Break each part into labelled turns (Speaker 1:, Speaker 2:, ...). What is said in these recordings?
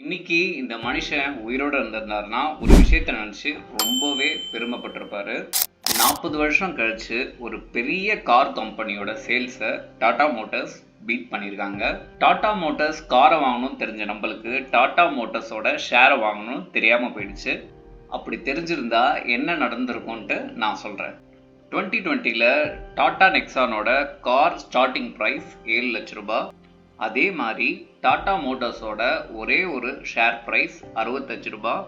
Speaker 1: இன்னைக்கு இந்த மனுஷன் உயிரோடு இருந்திருந்தாருன்னா ஒரு விஷயத்த நினச்சி ரொம்பவே பெருமைப்பட்டிருப்பாரு. 40 வருஷம் கழிச்சு ஒரு பெரிய கார் கம்பெனியோட சேல்ஸை டாடா மோட்டார்ஸ் பீட் பண்ணியிருக்காங்க. டாடா மோட்டார்ஸ் காரை வாங்கணும்னு தெரிஞ்ச நம்மளுக்கு டாடா மோட்டார்ஸோட ஷேரை வாங்கணும்னு தெரியாமல் போயிடுச்சு. அப்படி தெரிஞ்சிருந்தா என்ன நடந்திருக்கும்ன்ட்டு நான் சொல்கிறேன். 2020 டாடா நெக்ஸானோட கார் ஸ்டார்டிங் ப்ரைஸ் 7 லட்ச ரூபாய். அதே மாதிரி டாடா மோட்டார்ஸோட ஒரே ஒரு ஷேர் ப்ரைஸ் 65 ரூபாய்.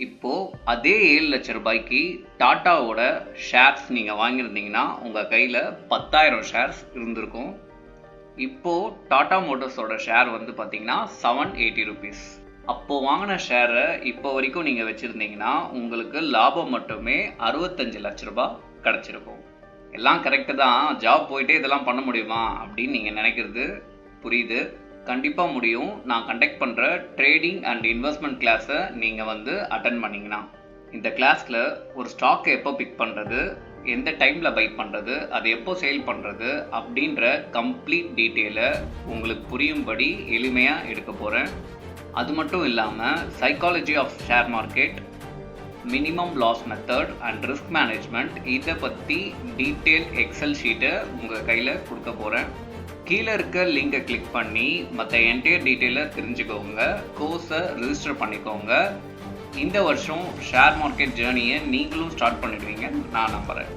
Speaker 1: இப்போது அதே 7 லட்ச ரூபாய்க்கு டாட்டாவோட ஷேர்ஸ் நீங்கள் வாங்கியிருந்தீங்கன்னா உங்கள் கையில் 10,000 ஷேர்ஸ் இருந்திருக்கும். இப்போது டாடா மோட்டார்ஸோட ஷேர் வந்து பார்த்தீங்கன்னா 780 ருபீஸ். அப்போது வாங்கின ஷேரை இப்போ வரைக்கும் நீங்கள் வச்சுருந்தீங்கன்னா உங்களுக்கு லாபம் மட்டுமே 65 லட்ச ரூபாய் கிடச்சிருக்கும். எல்லாம் கரெக்டு தான், ஜாப் போயிட்டே இதெல்லாம் பண்ண முடியுமா அப்படின்னு நீங்கள் நினைக்கிறது புரியுது. கண்டிப்பாக முடியும். நான் கண்டக்ட் பண்ணுற ட்ரேடிங் அண்ட் இன்வெஸ்ட்மெண்ட் கிளாஸை நீங்கள் வந்து அட்டன் பண்ணிங்கன்னா இந்த கிளாஸில் ஒரு ஸ்டாக்கை எப்போ பிக் பண்ணுறது, எந்த டைமில் பை பண்ணுறது, அது எப்போ சேல் பண்ணுறது அப்படின்ற கம்ப்ளீட் டீட்டெயிலை உங்களுக்கு புரியும்படி எளிமையாக எடுக்க போகிறேன். அது மட்டும் இல்லாமல் psychology of share market, minimum loss method and risk management, இதை பற்றி டீட்டெயில் எக்ஸல் ஷீட்டை உங்கள் கையில் கொடுக்க போகிறேன். கீழே இருக்க லிங்கை கிளிக் பண்ணி மற்ற என்டையர் டீட்டெயிலை தெரிஞ்சுக்கோங்க. கோர்ஸை ரிஜிஸ்டர் பண்ணிக்கோங்க. இந்த வருஷம் ஷேர் மார்க்கெட் ஜேர்னியை நீங்களும் ஸ்டார்ட் பண்ணிடுவீங்க நான் நம்புகிறேன்.